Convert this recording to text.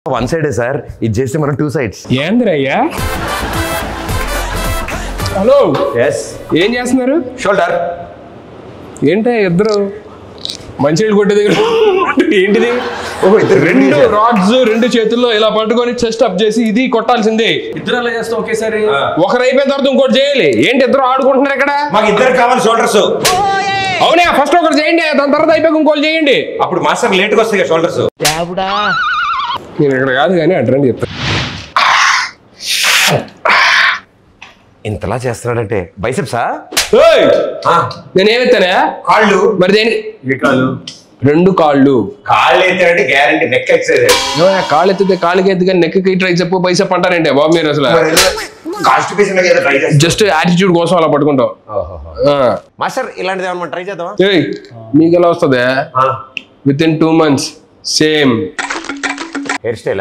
One సైడే sir, ఇది చేస్తే మనం 2 sides. ఏంద్రయ్యా? Hello, yes. ఏం చేస్తున్నారు? షోల్డర్. ఏంటి ఇద్దరు మంచినీళ్ళు కొట్టే దగ్గర ఏంటిది? రెండు రాడ్స్ 2 చేతుల్లో ఇలా పట్టుకొని చెస్ట్ అప్ చేసి ఇది కొట్టాల్సిందే. ఇద్దరు అలా చేస్తాం ఒకేసారి. ఒకరు అయిపోయిన తర్వాత ఇంకోటి చేయాలి. ఏంటి ఇద్దరు ఆడుకుంటున్నారు ఇక్కడ? మాకు ఇద్దరు కావాలి షోల్డర్స్. అవునా, ఫస్ట్ ఒకరు చేయండి, దాని తర్వాత అయిపోయి ఇంకోటి చేయండి. అప్పుడు మాస్టర్ లేట్గా వస్తాయి షోల్డర్స్. నేను ఇక్కడ కాదు కానీ అడ్రండి చెప్తాను. ఇంతలా చేస్తున్నాడంటే బైసెప్సా? నేనేమెత్తానా? కాళ్ళు. మరి దేని? కాళ్ళు 2 కాళ్ళు. కాళ్ళు ఎత్తాడంటే గ్యారంటీ నెక్ ఎక్సైజ్. కాళ్ళు ఎత్తితే కాళ్ళకి ఎత్తి కానీ నెక్కి ట్రై చెప్పు బైసెప్ అంటారంటే బాబు మీరు అసలు జస్ట్ యాటిట్యూడ్ కోసం అలా పట్టుకుంటాం. మాస్టర్ ఇలాంటిది ఏమన్నా ట్రై చేద్దామా? మీకు ఎలా వస్తుంది? With in 2 months same hair style.